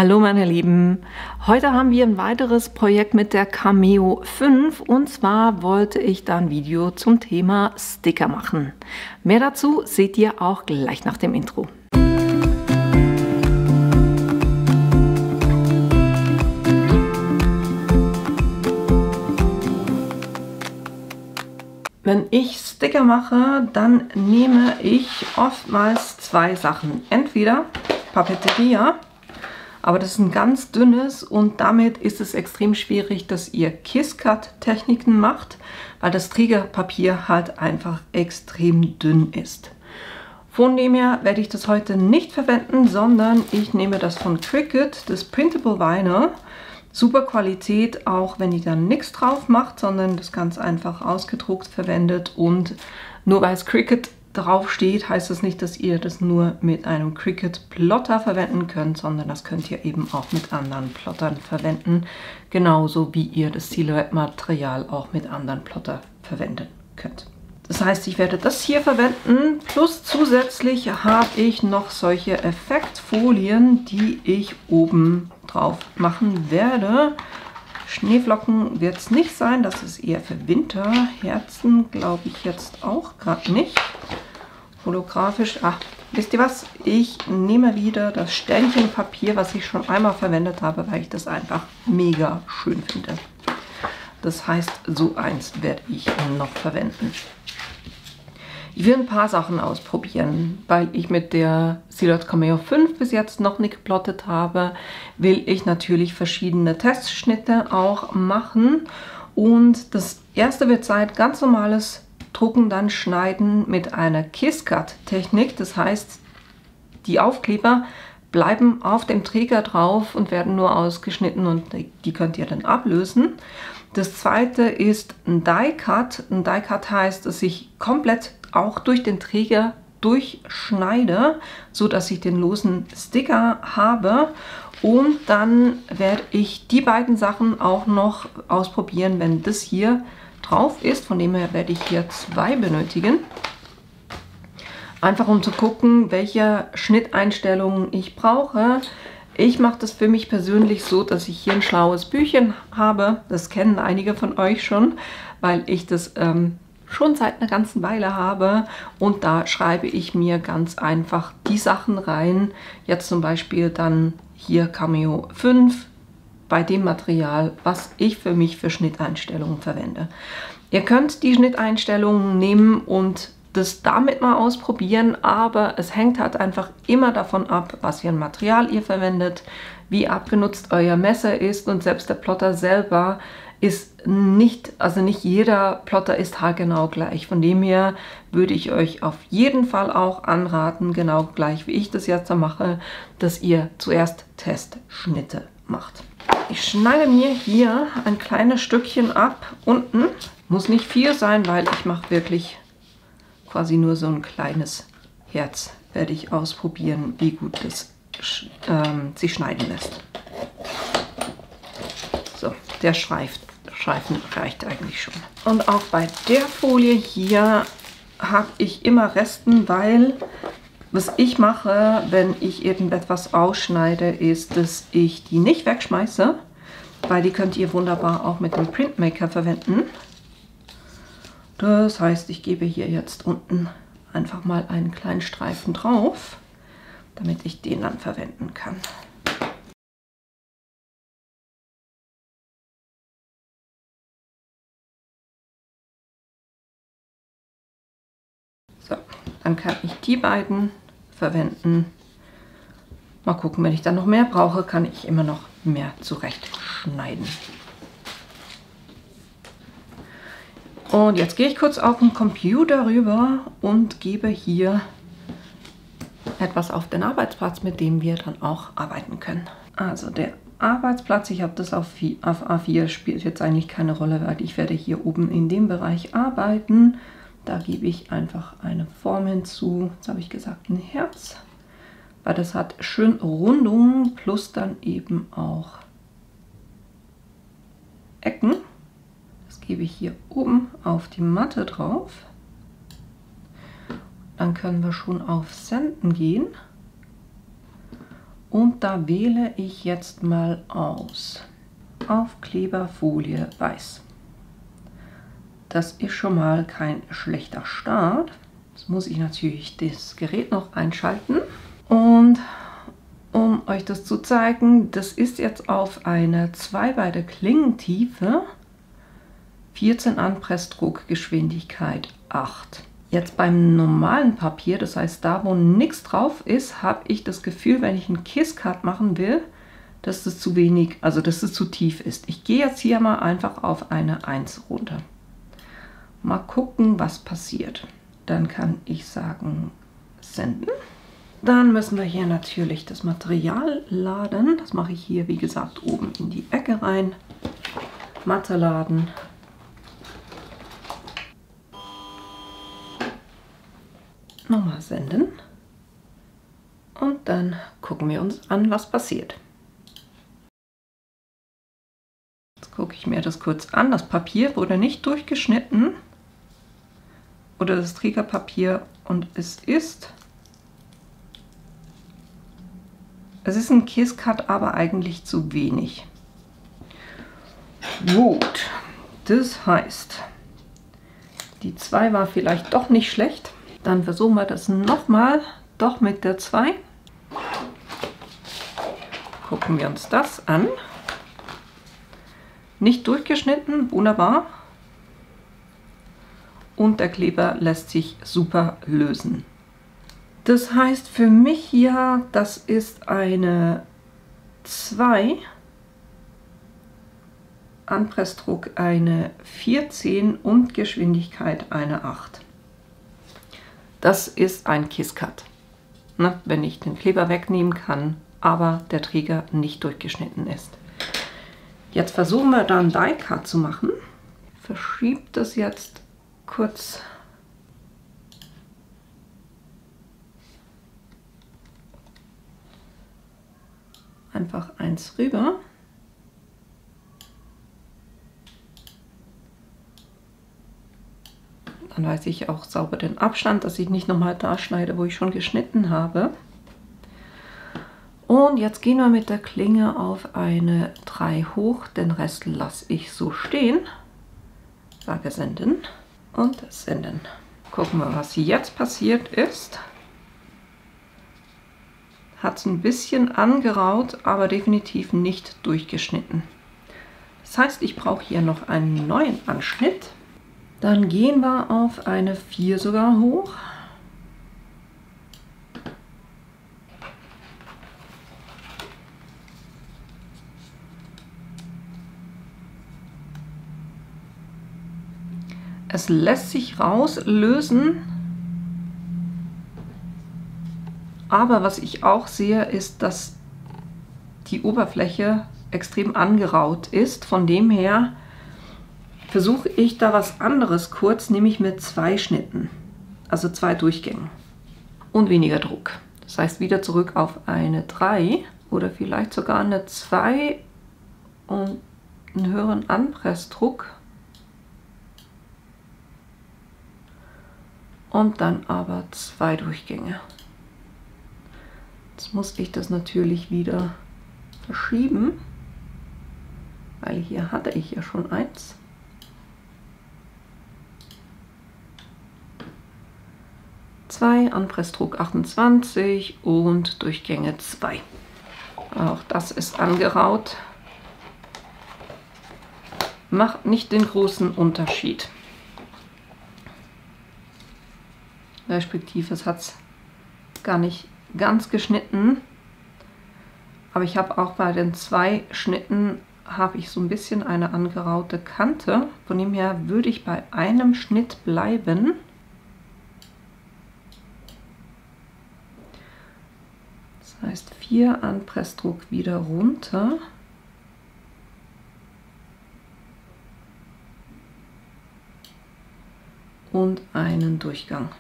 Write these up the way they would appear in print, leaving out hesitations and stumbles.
Hallo meine Lieben, heute haben wir ein weiteres Projekt mit der Cameo 5 und zwar wollte ich da ein Video zum Thema Sticker machen. Mehr dazu seht ihr auch gleich nach dem Intro. Wenn ich Sticker mache, dann nehme ich oftmals zwei Sachen. Entweder Papeteria, aber das ist ein ganz dünnes und damit ist es extrem schwierig, dass ihr Kiss-Cut-Techniken macht, weil das Trägerpapier halt einfach extrem dünn ist. Von dem her werde ich das heute nicht verwenden, sondern ich nehme das von Cricut, das Printable Vinyl. Super Qualität, auch wenn ihr dann nichts drauf macht, sondern das ganz einfach ausgedruckt verwendet. Und nur weil es Cricut drauf steht, heißt das nicht, dass ihr das nur mit einem Cricut Plotter verwenden könnt, sondern das könnt ihr eben auch mit anderen Plottern verwenden. Genauso wie ihr das Silhouette-Material auch mit anderen Plotter verwenden könnt. Das heißt, ich werde das hier verwenden, plus zusätzlich habe ich noch solche Effektfolien, die ich oben drauf machen werde. Schneeflocken wird es nicht sein, das ist eher für Winter. Herzen glaube ich jetzt auch gerade nicht. Holographisch, wisst ihr was? Ich nehme wieder das Ständchenpapier, was ich schon einmal verwendet habe, weil ich das einfach mega schön finde. Das heißt, so eins werde ich noch verwenden. Ich will ein paar Sachen ausprobieren, weil ich mit der Silhouette Cameo 5 bis jetzt noch nicht geplottet habe, will ich natürlich verschiedene Testschnitte auch machen. Und das erste wird sein, ganz normales Drucken, dann Schneiden mit einer Kiss-Cut-Technik. Das heißt, die Aufkleber bleiben auf dem Träger drauf und werden nur ausgeschnitten und die könnt ihr dann ablösen. Das zweite ist ein Die-Cut. Ein Die-Cut heißt, dass ich komplett auch durch den Träger durchschneide, so dass ich den losen Sticker habe. Und dann werde ich die beiden Sachen auch noch ausprobieren, wenn das hier drauf ist. Von dem her werde ich hier zwei benötigen. Einfach um zu gucken, welche Schnitteinstellungen ich brauche. Ich mache das für mich persönlich so, dass ich hier ein schlaues Büchchen habe. Das kennen einige von euch schon, weil ich das schon seit einer ganzen Weile habe. Und da schreibe ich mir ganz einfach die Sachen rein. Jetzt zum Beispiel dann hier Cameo 5 bei dem Material, was ich für mich für Schnitteinstellungen verwende. Ihr könnt die Schnitteinstellungen nehmen und das damit mal ausprobieren, aber es hängt halt einfach immer davon ab, was für ein Material ihr verwendet, wie abgenutzt euer Messer ist und selbst der Plotter selber ist nicht, also nicht jeder Plotter ist haargenau gleich. Von dem her würde ich euch auf jeden Fall auch anraten, genau gleich wie ich das jetzt mache, dass ihr zuerst Testschnitte macht. Ich schneide mir hier ein kleines Stückchen ab unten. Muss nicht viel sein, weil ich mache wirklich quasi nur so ein kleines Herz. Werde ich ausprobieren, wie gut das sich schneiden lässt. So, der Streifen reicht eigentlich schon. Und auch bei der Folie hier habe ich immer Resten, weil was ich mache, wenn ich irgendetwas ausschneide, ist, dass ich die nicht wegschmeiße, weil die könnt ihr wunderbar auch mit dem Printmaker verwenden. Das heißt, ich gebe hier jetzt unten einfach mal einen kleinen Streifen drauf, damit ich den dann verwenden kann. So, dann kann ich die beiden verwenden. Mal gucken, wenn ich dann noch mehr brauche, kann ich immer noch mehr zurechtschneiden. Und jetzt gehe ich kurz auf den Computer rüber und gebe hier etwas auf den Arbeitsplatz, mit dem wir dann auch arbeiten können. Also der Arbeitsplatz, ich habe das auf A4, spielt jetzt eigentlich keine Rolle, weil ich werde hier oben in dem Bereich arbeiten. Da gebe ich einfach eine Form hinzu. Jetzt habe ich gesagt ein Herz, weil das hat schön Rundungen plus dann eben auch Ecken. Das gebe ich hier oben auf die Matte drauf. Dann können wir schon auf Senden gehen. Und da wähle ich jetzt mal aus. Aufkleberfolie weiß. Das ist schon mal kein schlechter Start. Jetzt muss ich natürlich das Gerät noch einschalten. Und um euch das zu zeigen, das ist jetzt auf eine 2 bei der Klingentiefe, 14 Anpressdruck, Geschwindigkeit 8. Jetzt beim normalen Papier, das heißt da, wo nichts drauf ist, habe ich das Gefühl, wenn ich einen Kiss-Cut machen will, dass das zu wenig, also dass es zu tief ist. Ich gehe jetzt hier mal einfach auf eine 1 runter. Mal gucken, was passiert. Dann kann ich sagen, senden. Dann müssen wir hier natürlich das Material laden. Das mache ich hier, wie gesagt, oben in die Ecke rein. Matte laden. Nochmal senden. Und dann gucken wir uns an, was passiert. Jetzt gucke ich mir das kurz an. Das Papier wurde nicht durchgeschnitten. Oder das Trägerpapier. Und es ist ein Kiss-Cut, aber eigentlich zu wenig. Gut, das heißt, die 2 war vielleicht doch nicht schlecht. Dann versuchen wir das nochmal, doch mit der 2. Gucken wir uns das an. Nicht durchgeschnitten, wunderbar. Und der Kleber lässt sich super lösen. Das heißt für mich hier, das ist eine 2, Anpressdruck eine 14 und Geschwindigkeit eine 8. Das ist ein Kiss-Cut, ne, wenn ich den Kleber wegnehmen kann, aber der Träger nicht durchgeschnitten ist. Jetzt versuchen wir da einen Die-Cut zu machen. Verschiebt das jetzt kurz. Einfach 1 rüber. Dann weiß ich auch sauber den Abstand, dass ich nicht nochmal da schneide, wo ich schon geschnitten habe. Und jetzt gehen wir mit der Klinge auf eine 3 hoch. Den Rest lasse ich so stehen. Sage senden und senden. Gucken wir, was jetzt passiert ist. Hat es ein bisschen angeraut, aber definitiv nicht durchgeschnitten. Das heißt, ich brauche hier noch einen neuen Anschnitt. Dann gehen wir auf eine 4 sogar hoch. Es lässt sich rauslösen. Aber was ich auch sehe, ist, dass die Oberfläche extrem angeraut ist. Von dem her versuche ich da was anderes kurz, nämlich mit 2 Schnitten. Also 2 Durchgängen. Und weniger Druck. Das heißt wieder zurück auf eine 3 oder vielleicht sogar eine 2 und einen höheren Anpressdruck. Und dann aber 2 Durchgänge. Jetzt muss ich das natürlich wieder verschieben, weil hier hatte ich ja schon 1. Anpressdruck 28 und Durchgänge 2. Auch das ist angeraut. Macht nicht den großen Unterschied. Respektive, es hat es gar nicht ganz geschnitten, aber ich habe auch bei den 2 Schnitten habe ich so ein bisschen eine angeraute Kante. Von dem her würde ich bei einem Schnitt bleiben. Das heißt 4 Anpressdruck wieder runter. Und einen Durchgang.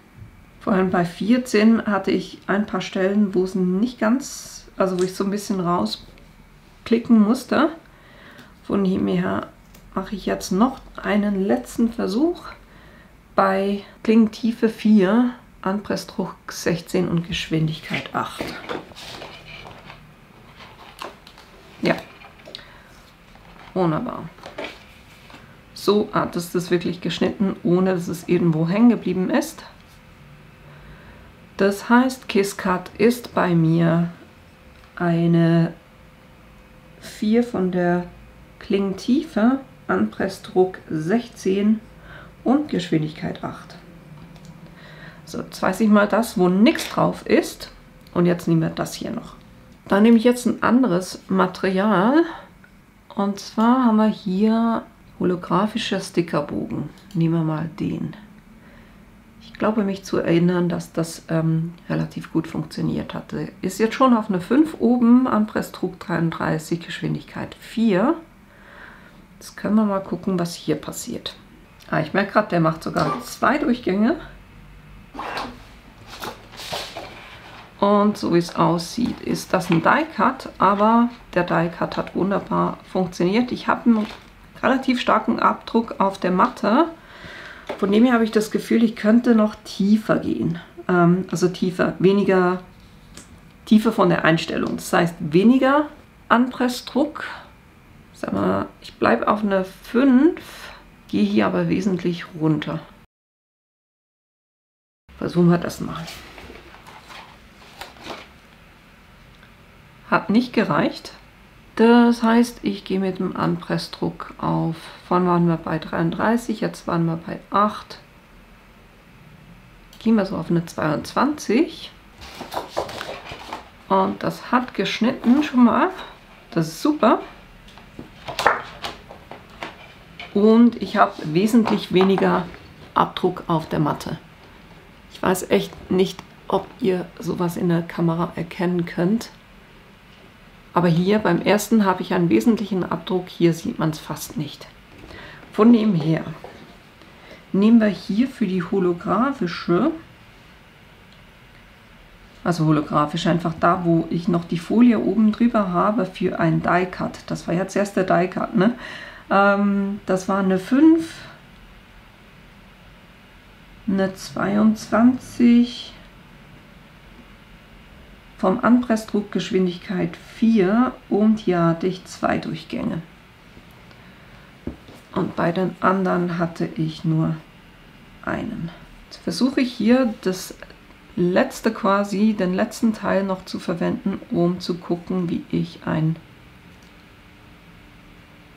Vor allem bei 14 hatte ich ein paar Stellen, wo es nicht ganz, also wo ich so ein bisschen rausklicken musste. Von dem her mache ich jetzt noch einen letzten Versuch bei Klingentiefe 4, Anpressdruck 16 und Geschwindigkeit 8. Wunderbar. So hat es das wirklich geschnitten, ohne dass es irgendwo hängen geblieben ist. Das heißt, KissCut ist bei mir eine 4 von der Klingentiefe, Anpressdruck 16 und Geschwindigkeit 8. So, jetzt weiß ich mal das, wo nichts drauf ist. Und jetzt nehmen wir das hier noch. Dann nehme ich jetzt ein anderes Material. Und zwar haben wir hier holographischer Stickerbogen. Nehmen wir mal den. Ich glaube mich zu erinnern, dass das relativ gut funktioniert hatte. Ist jetzt schon auf eine 5 oben, Anpressdruck 33, Geschwindigkeit 4. Jetzt können wir mal gucken, was hier passiert. Ich merke gerade, der macht sogar 2 Durchgänge. Und so wie es aussieht, ist das ein Die-Cut, aber der Die-Cut hat wunderbar funktioniert. Ich habe einen relativ starken Abdruck auf der Matte. Von dem her habe ich das Gefühl, ich könnte noch tiefer gehen. Also tiefer, weniger Tiefe von der Einstellung. Das heißt weniger Anpressdruck. Sag mal, ich bleibe auf einer 5, gehe hier aber wesentlich runter. Versuchen wir das mal. Hat nicht gereicht. Das heißt, ich gehe mit dem Anpressdruck auf, vorhin waren wir bei 33, jetzt waren wir bei 8. Gehen wir so auf eine 22. Und das hat geschnitten schon mal. Das ist super. Und ich habe wesentlich weniger Abdruck auf der Matte. Ich weiß echt nicht, ob ihr sowas in der Kamera erkennen könnt. Aber hier beim ersten habe ich einen wesentlichen Abdruck, hier sieht man es fast nicht. Von dem her nehmen wir hier für die holographische, also holographisch einfach da, wo ich noch die Folie oben drüber habe für einen Die-Cut. Das war jetzt erst der Die-Cut, ne? Das war eine 5, eine 22, vom Anpressdruck Geschwindigkeit 4 und hier hatte ich 2 Durchgänge. Und bei den anderen hatte ich nur einen. Jetzt versuche ich hier das letzte quasi, den letzten Teil noch zu verwenden, um zu gucken, wie ich ein...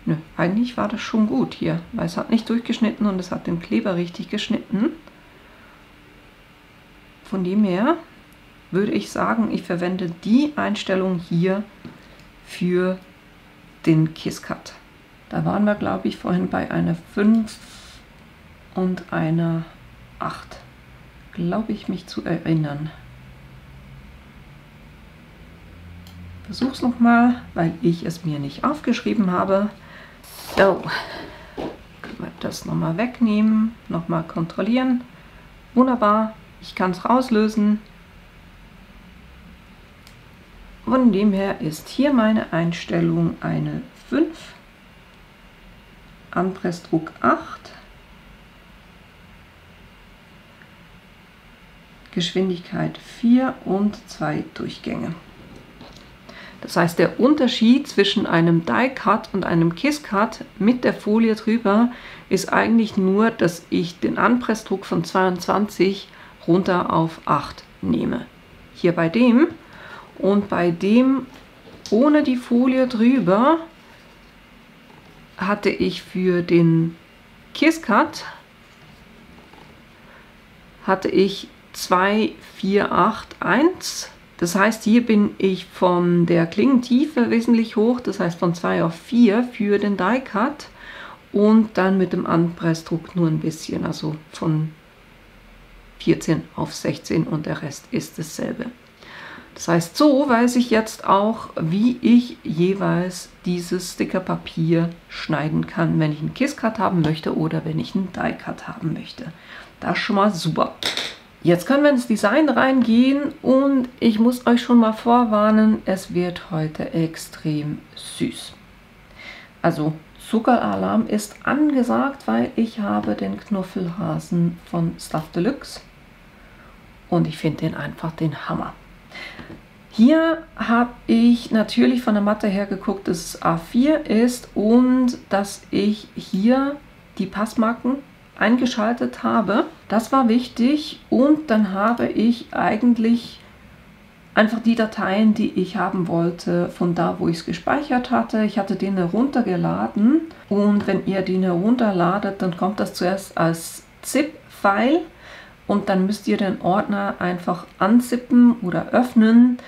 Nö, eigentlich war das schon gut hier, weil es hat nicht durchgeschnitten und es hat den Kleber richtig geschnitten. Von dem her würde ich sagen, ich verwende die Einstellung hier für den KissCut. Da waren wir, glaube ich, vorhin bei einer 5 und einer 8. Glaube ich, mich zu erinnern. Versuch's nochmal, weil ich es mir nicht aufgeschrieben habe. So, können wir das nochmal wegnehmen, nochmal kontrollieren. Wunderbar, ich kann es rauslösen. Von dem her ist hier meine Einstellung eine 5, Anpressdruck 8, Geschwindigkeit 4 und 2 Durchgänge. Das heißt, der Unterschied zwischen einem Die-Cut und einem KissCut mit der Folie drüber ist eigentlich nur, dass ich den Anpressdruck von 22 runter auf 8 nehme. Hier bei dem. Und bei dem ohne die Folie drüber hatte ich für den KissCut hatte ich 2, 4, 8, 1. Das heißt, hier bin ich von der Klingentiefe wesentlich hoch, das heißt von 2 auf 4 für den Die-Cut und dann mit dem Anpressdruck nur ein bisschen, also von 14 auf 16 und der Rest ist dasselbe. Das heißt, so weiß ich jetzt auch, wie ich jeweils dieses Stickerpapier schneiden kann, wenn ich einen KissCut haben möchte oder wenn ich einen Die-Cut haben möchte. Das ist schon mal super. Jetzt können wir ins Design reingehen und ich muss euch schon mal vorwarnen, es wird heute extrem süß. Also Zuckeralarm ist angesagt, weil ich habe den Knuffelhasen von Stuff Deluxe und ich finde den einfach den Hammer. Hier habe ich natürlich von der Matte her geguckt, dass es A4 ist und dass ich hier die Passmarken eingeschaltet habe. Das war wichtig und dann habe ich eigentlich einfach die Dateien, die ich haben wollte, von da, wo ich es gespeichert hatte. Ich hatte den heruntergeladen und wenn ihr den herunterladet, dann kommt das zuerst als ZIP-File und dann müsst ihr den Ordner einfach anzippen oder öffnen,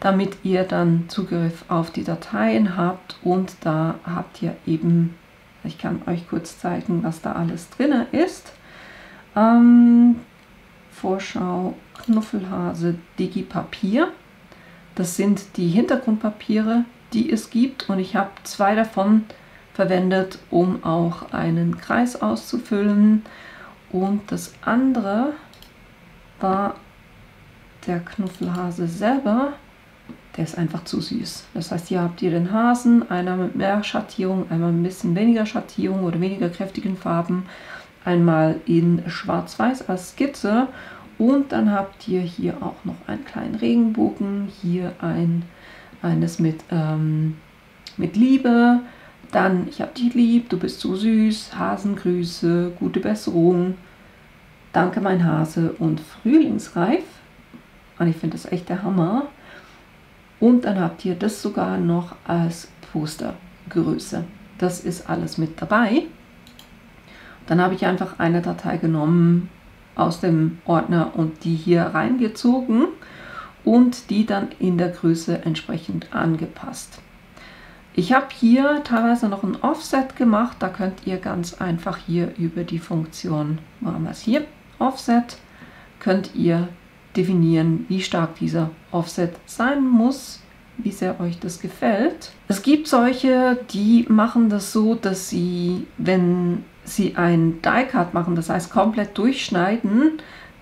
damit ihr dann Zugriff auf die Dateien habt und da habt ihr eben, ich kann euch kurz zeigen, was da alles drin ist. Vorschau, Knuffelhase, Digipapier. Das sind die Hintergrundpapiere, die es gibt und ich habe 2 davon verwendet, um auch einen Kreis auszufüllen. Und das andere war der Knuffelhase selber. Der ist einfach zu süß. Das heißt, hier habt ihr den Hasen, einmal mit mehr Schattierung, einmal ein bisschen weniger Schattierung oder weniger kräftigen Farben, einmal in Schwarz-Weiß als Skizze und dann habt ihr hier auch noch einen kleinen Regenbogen, hier eines mit Liebe, dann ich hab dich lieb, du bist so süß, Hasengrüße, gute Besserung, danke mein Hase und frühlingsreif. Und ich finde das echt der Hammer. Und dann habt ihr das sogar noch als Postergröße. Das ist alles mit dabei. Dann habe ich einfach eine Datei genommen aus dem Ordner und die hier reingezogen und die dann in der Größe entsprechend angepasst. Ich habe hier teilweise noch ein Offset gemacht. Da könnt ihr ganz einfach hier über die Funktion, machen wir es hier, Offset, könnt ihr definieren, wie stark dieser Offset sein muss, wie sehr euch das gefällt. Es gibt solche, die machen das so, dass sie, wenn sie ein Die-Cut machen, das heißt komplett durchschneiden,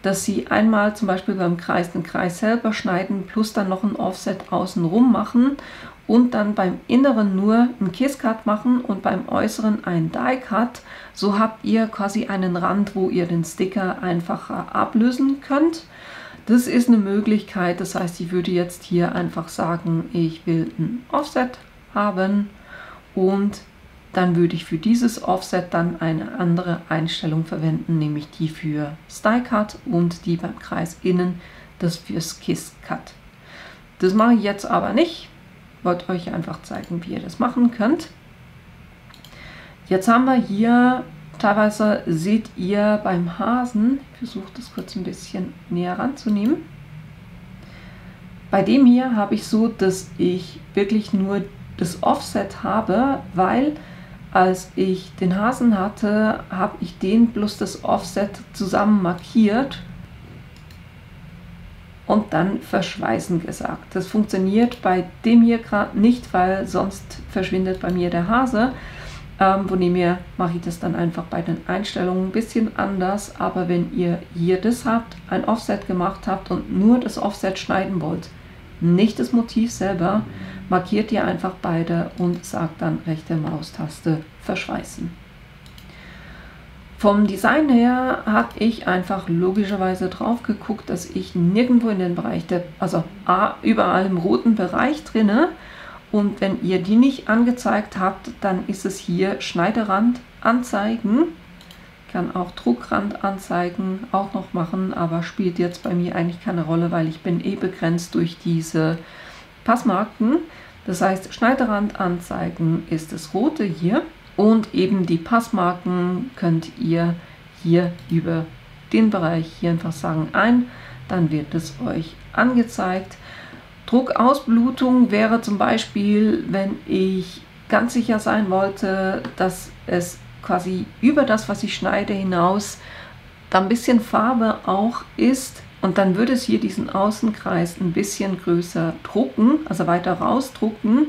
dass sie einmal zum Beispiel beim Kreis den Kreis selber schneiden, plus dann noch ein Offset außenrum machen und dann beim Inneren nur einen Kiss-Cut machen und beim Äußeren einen Die-Cut. So habt ihr quasi einen Rand, wo ihr den Sticker einfacher ablösen könnt. Das ist eine Möglichkeit, das heißt, ich würde jetzt hier einfach sagen, ich will ein Offset haben und dann würde ich für dieses Offset dann eine andere Einstellung verwenden, nämlich die für Style Cut und die beim Kreis innen, das fürs Kiss Cut. Das mache ich jetzt aber nicht, ich wollte euch einfach zeigen, wie ihr das machen könnt. Jetzt haben wir hier, teilweise seht ihr beim Hasen, ich versuche das kurz ein bisschen näher ranzunehmen. Bei dem hier habe ich so, dass ich wirklich nur das Offset habe, weil als ich den Hasen hatte, habe ich den plus das Offset zusammen markiert und dann verschweißen gesagt. Das funktioniert bei dem hier gerade nicht, weil sonst verschwindet bei mir der Hase. Von dem her mache ich das dann einfach bei den Einstellungen ein bisschen anders. Aber wenn ihr hier das habt, ein Offset gemacht habt und nur das Offset schneiden wollt, nicht das Motiv selber, markiert ihr einfach beide und sagt dann rechte Maustaste verschweißen. Vom Design her habe ich einfach logischerweise drauf geguckt, dass ich nirgendwo in den Bereich also überall im roten Bereich drinne. Und wenn ihr die nicht angezeigt habt, dann ist es hier Schneiderand anzeigen. Ich kann auch Druckrand anzeigen, auch noch machen, aber spielt jetzt bei mir eigentlich keine Rolle, weil ich bin begrenzt durch diese Passmarken. Das heißt, Schneiderand anzeigen ist das rote hier und eben die Passmarken könnt ihr hier über den Bereich hier einfach sagen ein, dann wird es euch angezeigt. Druckausblutung wäre zum Beispiel, wenn ich ganz sicher sein wollte, dass es quasi über das, was ich schneide, hinaus da ein bisschen Farbe auch ist. Und dann würde es hier diesen Außenkreis ein bisschen größer drucken, also weiter rausdrucken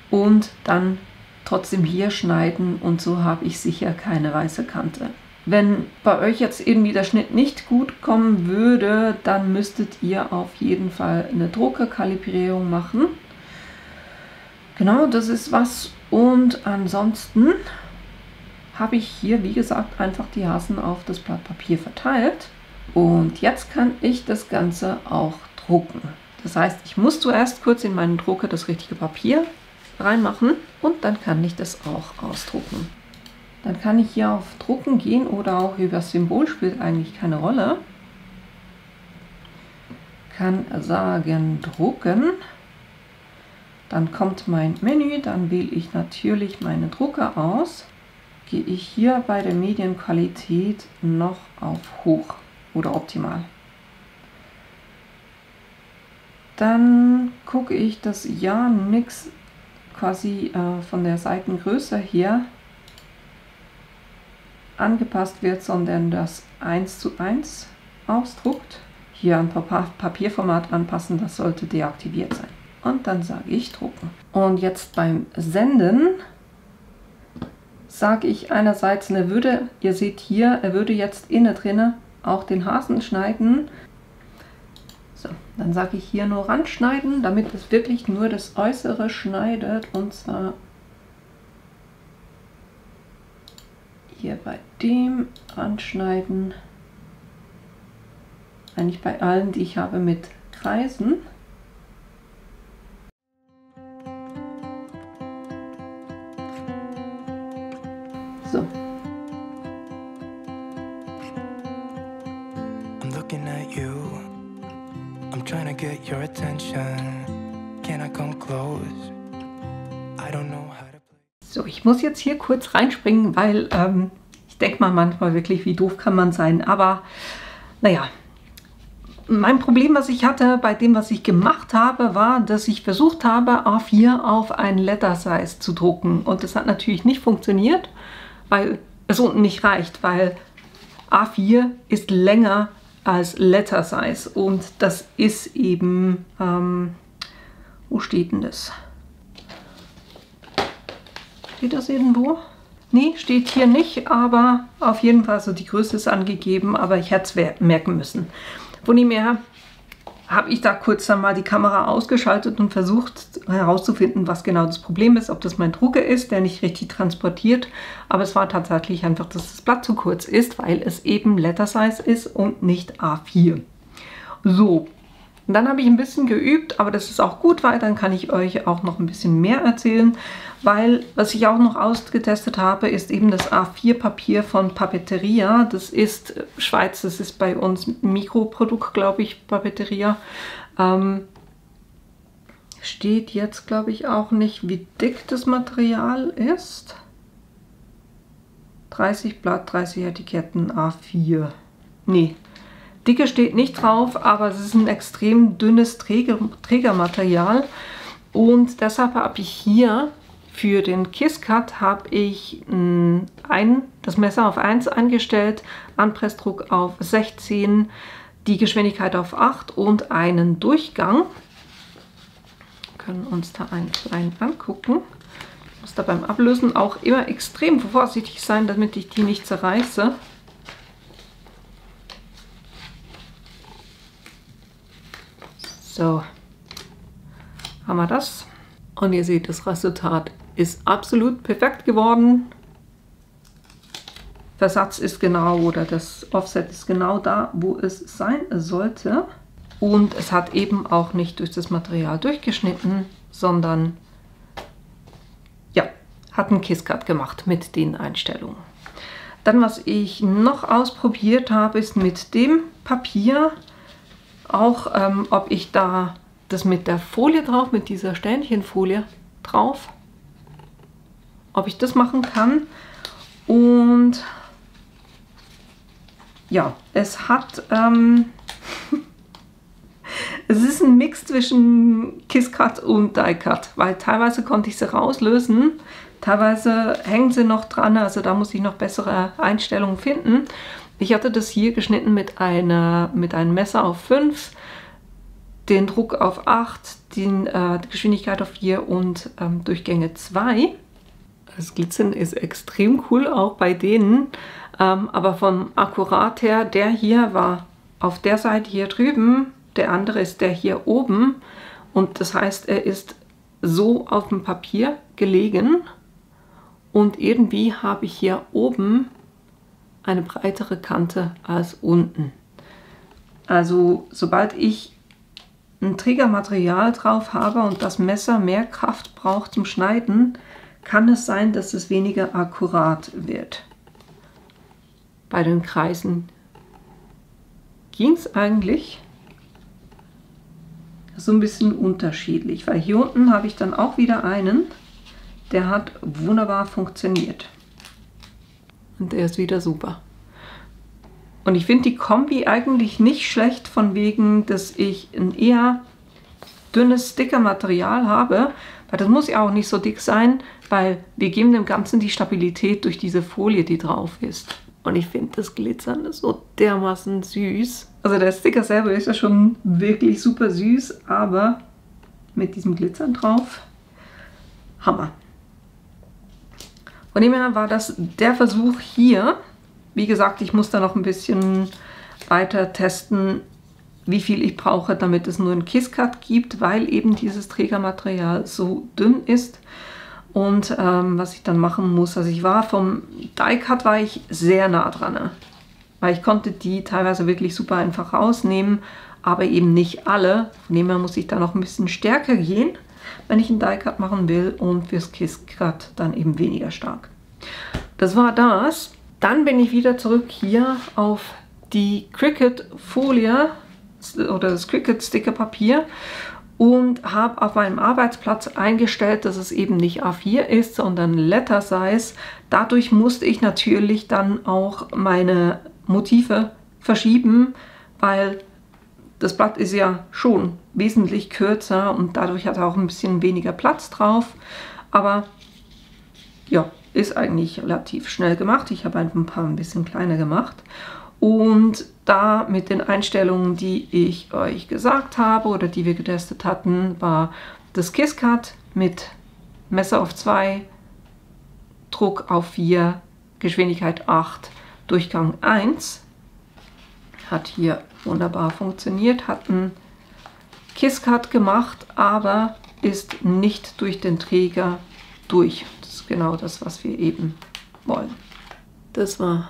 und dann trotzdem hier schneiden und so habe ich sicher keine weiße Kante. Wenn bei euch jetzt irgendwie der Schnitt nicht gut kommen würde, dann müsstet ihr auf jeden Fall eine Druckerkalibrierung machen. Genau, das ist was. Und ansonsten habe ich hier, wie gesagt, einfach die Hasen auf das Blatt Papier verteilt. Und jetzt kann ich das Ganze auch drucken. Das heißt, ich muss zuerst kurz in meinen Drucker das richtige Papier reinmachen und dann kann ich das auch ausdrucken. Dann kann ich hier auf Drucken gehen oder auch über das Symbol, spielt eigentlich keine Rolle. Kann sagen drucken. Dann kommt mein Menü, dann wähle ich natürlich meine Drucker aus. Gehe ich hier bei der Medienqualität noch auf hoch oder optimal. Dann gucke ich, dass ja nichts quasi von der Seitengröße her angepasst wird, sondern das 1:1 ausdruckt. Hier ein Papierformat anpassen, das sollte deaktiviert sein. Und dann sage ich drucken. Und jetzt beim Senden sage ich einerseits, ihr seht hier, er würde jetzt innen drinne auch den Hasen schneiden. So, dann sage ich hier nur ranschneiden, damit es wirklich nur das Äußere schneidet, und zwar hier bei dem anschneiden, eigentlich bei allen, die ich habe mit Kreisen. So. I'm looking at you. I'm trying to get your attention. Can I come close? I don't know how to play. So, ich muss jetzt hier kurz reinspringen, weil ich denke mal manchmal wirklich, wie doof kann man sein. Aber naja, mein Problem, was ich hatte bei dem, was ich gemacht habe, war, dass ich versucht habe, A4 auf ein Letter Size zu drucken. Und das hat natürlich nicht funktioniert, weil es unten nicht reicht, weil A4 ist länger als Letter Size. Und das ist eben, wo steht denn das? Steht das irgendwo? Nee, steht hier nicht, aber auf jeden Fall, so die Größe ist angegeben, aber ich hätte es merken müssen. Von dem her habe ich da kurz dann mal die Kamera ausgeschaltet und versucht herauszufinden, was genau das Problem ist, ob das mein Drucker ist, der nicht richtig transportiert, aber es war tatsächlich einfach, dass das Blatt zu kurz ist, weil es eben Letter Size ist und nicht A4. So. Und dann habe ich ein bisschen geübt, aber das ist auch gut, weil dann kann ich euch auch noch ein bisschen mehr erzählen, weil was ich auch noch ausgetestet habe, ist eben das A4-Papier von Papeteria. Das ist Schweiz, das ist bei uns ein Mikroprodukt, glaube ich, Papeteria. Steht jetzt, glaube ich, auch nicht, wie dick das Material ist. 30 Blatt, 30 Etiketten, A4. Nee. Dicke steht nicht drauf, aber es ist ein extrem dünnes Trägermaterial und deshalb habe ich hier für den KissCut habe ich das Messer auf 1 eingestellt, Anpressdruck auf 16, die Geschwindigkeit auf 8 und einen Durchgang. Wir können uns da einen kleinen angucken. Ich muss da beim Ablösen auch immer extrem vorsichtig sein, damit ich die nicht zerreiße. So, haben wir das. Und ihr seht, das Resultat ist absolut perfekt geworden. Versatz ist genau, oder das Offset ist genau da, wo es sein sollte. Und es hat eben auch nicht durch das Material durchgeschnitten, sondern ja, hat einen KissCut gemacht mit den Einstellungen. Dann, was ich noch ausprobiert habe, ist mit dem Papier, auch ob ich da das mit der Folie drauf, mit dieser Ständchenfolie drauf, ob ich das machen kann. Und ja, es hat, es ist ein Mix zwischen KissCut und Die-Cut, weil teilweise konnte ich sie rauslösen, teilweise hängen sie noch dran, also da muss ich noch bessere Einstellungen finden. Ich hatte das hier geschnitten mit einem Messer auf 5, den Druck auf 8, die Geschwindigkeit auf 4 und Durchgänge 2. Das Glitzern ist extrem cool, auch bei denen. Aber vom Akkurat her, der hier war auf der Seite hier drüben, der andere ist der hier oben. Und das heißt, er ist so auf dem Papier gelegen. Und irgendwie habe ich hier oben eine breitere Kante als unten. Also sobald ich ein Trägermaterial drauf habe und das Messer mehr Kraft braucht zum Schneiden, kann es sein, dass es weniger akkurat wird. Bei den Kreisen ging es eigentlich so ein bisschen unterschiedlich, weil hier unten habe ich dann auch wieder einen, der hat wunderbar funktioniert. Und der ist wieder super. Und ich finde die Kombi eigentlich nicht schlecht, von wegen, dass ich ein eher dünnes Stickermaterial habe, weil das muss ja auch nicht so dick sein, weil wir geben dem Ganzen die Stabilität durch diese Folie, die drauf ist. Und ich finde das Glitzern ist so dermaßen süß. Also der Sticker selber ist ja schon wirklich super süß, aber mit diesem Glitzern drauf, Hammer. Von dem her war das der Versuch hier. Wie gesagt, ich muss da noch ein bisschen weiter testen, wie viel ich brauche, damit es nur einen Kiss-Cut gibt, weil eben dieses Trägermaterial so dünn ist. Und was ich dann machen muss, also ich war vom Die-Cut war ich sehr nah dran, weil ich konnte die teilweise wirklich super einfach rausnehmen, aber eben nicht alle. Von dem her muss ich da noch ein bisschen stärker gehen, wenn ich einen Die-Cut machen will, und fürs Kiss-Cut dann eben weniger stark. Das war das. Dann bin ich wieder zurück hier auf die Cricut-Folie oder das Cricut-Sticker-Papier und habe auf meinem Arbeitsplatz eingestellt, dass es eben nicht A4 ist, sondern Letter Size. Dadurch musste ich natürlich dann auch meine Motive verschieben, weil das Blatt ist ja schon wesentlich kürzer und dadurch hat er auch ein bisschen weniger Platz drauf. Aber ja, ist eigentlich relativ schnell gemacht. Ich habe einfach ein bisschen kleiner gemacht. Und da mit den Einstellungen, die ich euch gesagt habe oder die wir getestet hatten, war das Kiss-Cut mit Messer auf 2, Druck auf 4, Geschwindigkeit 8, Durchgang 1. Hat hier wunderbar funktioniert, hat einen Kiss-Cut gemacht, aber ist nicht durch den Träger durch. Das ist genau das, was wir eben wollen. Das war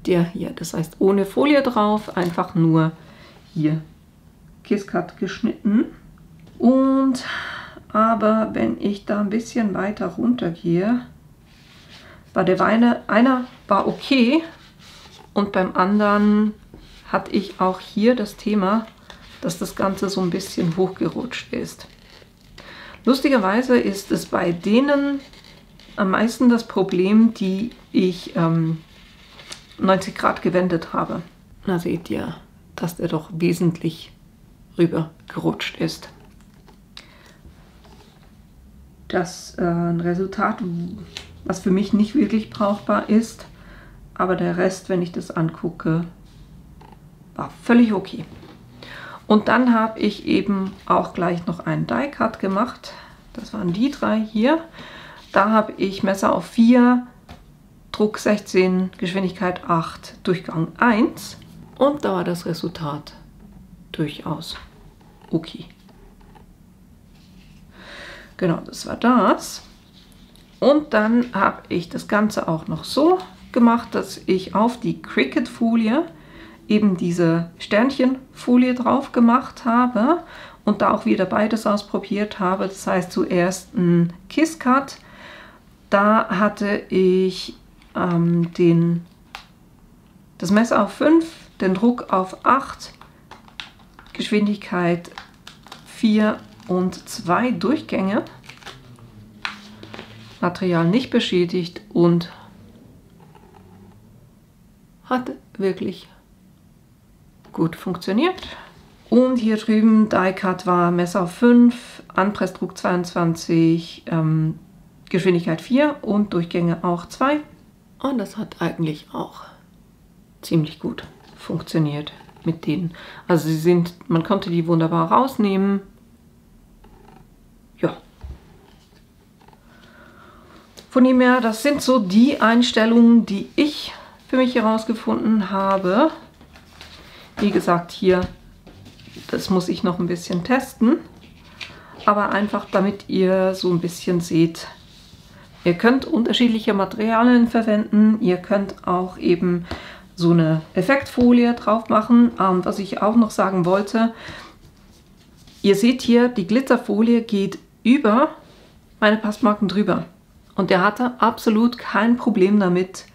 der hier, das heißt ohne Folie drauf, einfach nur hier Kiss-Cut geschnitten. Und aber wenn ich da ein bisschen weiter runter gehe, war der einer war okay und beim anderen hatte ich auch hier das Thema, dass das Ganze so ein bisschen hochgerutscht ist. Lustigerweise ist es bei denen am meisten das Problem, die ich 90 Grad gewendet habe. Da seht ihr, dass der doch wesentlich rüber gerutscht ist. Das ein Resultat, was für mich nicht wirklich brauchbar ist, aber der Rest, wenn ich das angucke, war völlig okay. Und dann habe ich eben auch gleich noch einen Die-Cut gemacht. Das waren die drei hier. Da habe ich Messer auf 4, Druck 16, Geschwindigkeit 8, Durchgang 1. Und da war das Resultat durchaus okay. Genau, das war das. Und dann habe ich das Ganze auch noch so gemacht, dass ich auf die Cricut-Folie eben diese Sternchenfolie drauf gemacht habe und da auch wieder beides ausprobiert habe. Das heißt zuerst ein Kiss-Cut. Da hatte ich das Messer auf 5, den Druck auf 8, Geschwindigkeit 4 und 2 Durchgänge. Material nicht beschädigt und hat wirklich gut funktioniert. Und hier drüben Die-Cut war Messer auf 5, Anpressdruck 22, Geschwindigkeit 4 und Durchgänge auch 2. Und das hat eigentlich auch ziemlich gut funktioniert mit denen. Also man konnte die wunderbar rausnehmen. Ja. Von dem her, das sind so die Einstellungen, die ich für mich herausgefunden habe. Wie gesagt, hier, das muss ich noch ein bisschen testen. Aber einfach, damit ihr so ein bisschen seht, ihr könnt unterschiedliche Materialien verwenden. Ihr könnt auch eben so eine Effektfolie drauf machen. Was ich auch noch sagen wollte, Ihr seht hier, die Glitzerfolie geht über meine Passmarken drüber. Und er hatte absolut kein Problem damit,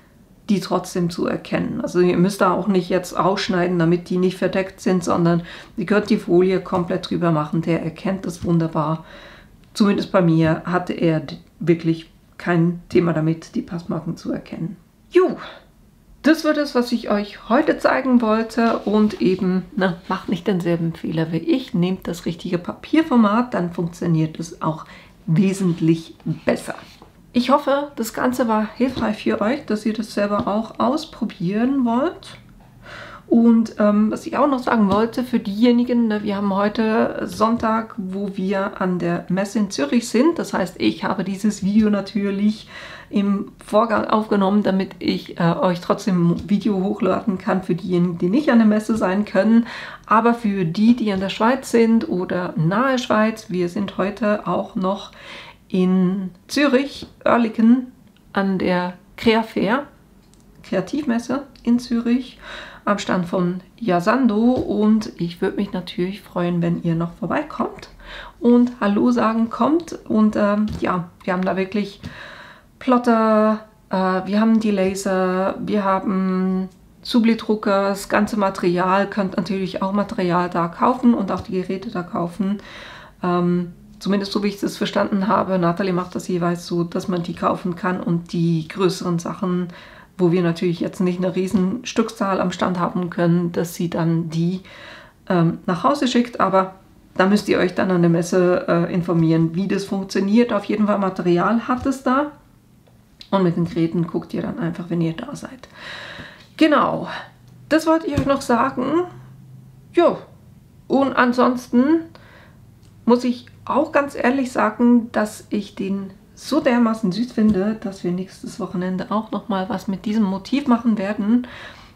die trotzdem zu erkennen. Also ihr müsst da auch nicht jetzt ausschneiden, damit die nicht verdeckt sind, sondern ihr könnt die Folie komplett drüber machen. Der erkennt das wunderbar. Zumindest bei mir hatte er wirklich kein Thema damit, die Passmarken zu erkennen. Jo, das wird es, was ich euch heute zeigen wollte. Und eben, macht nicht denselben Fehler wie ich. Nehmt das richtige Papierformat, dann funktioniert es auch wesentlich besser. Ich hoffe, das Ganze war hilfreich für euch, dass ihr das selber auch ausprobieren wollt. Und was ich auch noch sagen wollte, für diejenigen, wir haben heute Sonntag, wo wir an der Messe in Zürich sind. Das heißt, ich habe dieses Video natürlich im Vorgang aufgenommen, damit ich euch trotzdem ein Video hochladen kann für diejenigen, die nicht an der Messe sein können. Aber für die, die in der Schweiz sind oder nahe Schweiz, wir sind heute auch noch in Zürich, Oerlikon, an der Creafair, Kreativmesse in Zürich, am Stand von Yasando, und ich würde mich natürlich freuen, wenn ihr noch vorbeikommt und Hallo sagen kommt. Und ja, wir haben da wirklich Plotter, wir haben die Laser, wir haben Subli-Drucker, das ganze Material, könnt natürlich auch Material da kaufen und auch die Geräte da kaufen. Zumindest so wie ich das verstanden habe, Nathalie macht das jeweils so, dass man die kaufen kann, und die größeren Sachen, wo wir natürlich jetzt nicht eine riesen Stückzahl am Stand haben können, dass sie dann die nach Hause schickt. Aber da müsst ihr euch dann an der Messe informieren, wie das funktioniert. Auf jeden Fall Material hat es da, und mit den Geräten guckt ihr dann einfach, wenn ihr da seid. Genau, das wollte ich euch noch sagen. Jo, und ansonsten muss ich auch ganz ehrlich sagen, dass ich den so dermaßen süß finde, dass wir nächstes Wochenende auch nochmal was mit diesem Motiv machen werden.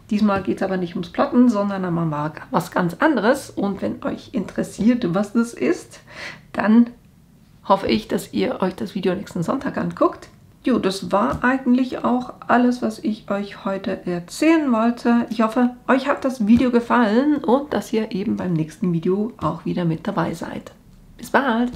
Diesmal geht es aber nicht ums Plotten, sondern dann mal was ganz anderes. Und wenn euch interessiert, was das ist, dann hoffe ich, dass ihr euch das Video nächsten Sonntag anguckt. Jo, das war eigentlich auch alles, was ich euch heute erzählen wollte. Ich hoffe, euch hat das Video gefallen und dass ihr eben beim nächsten Video auch wieder mit dabei seid. Bis bald!